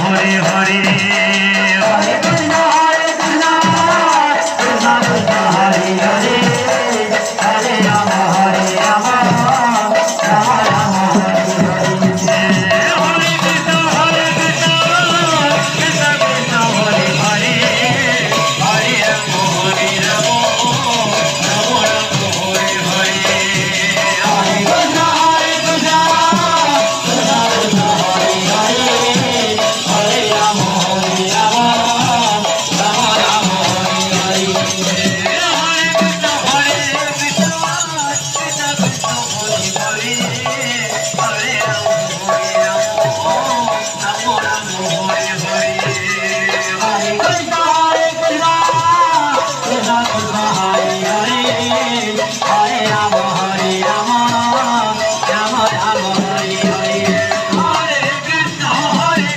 Hare Hare Hare Krishna Krishna Krishna Hare Hare Hare Ram Ram Ram Hare Hare Hare Krishna Krishna Krishna Hare Hare Hare Ram Ram Ram Hare Hare Hare Krishna Krishna Krishna Hare Hare Hare Ram Ram Ram Ram Hare Hare Hare Krishna Krishna Krishna Krishna Hare Hare Hare Ram Ram Ram Ram Hare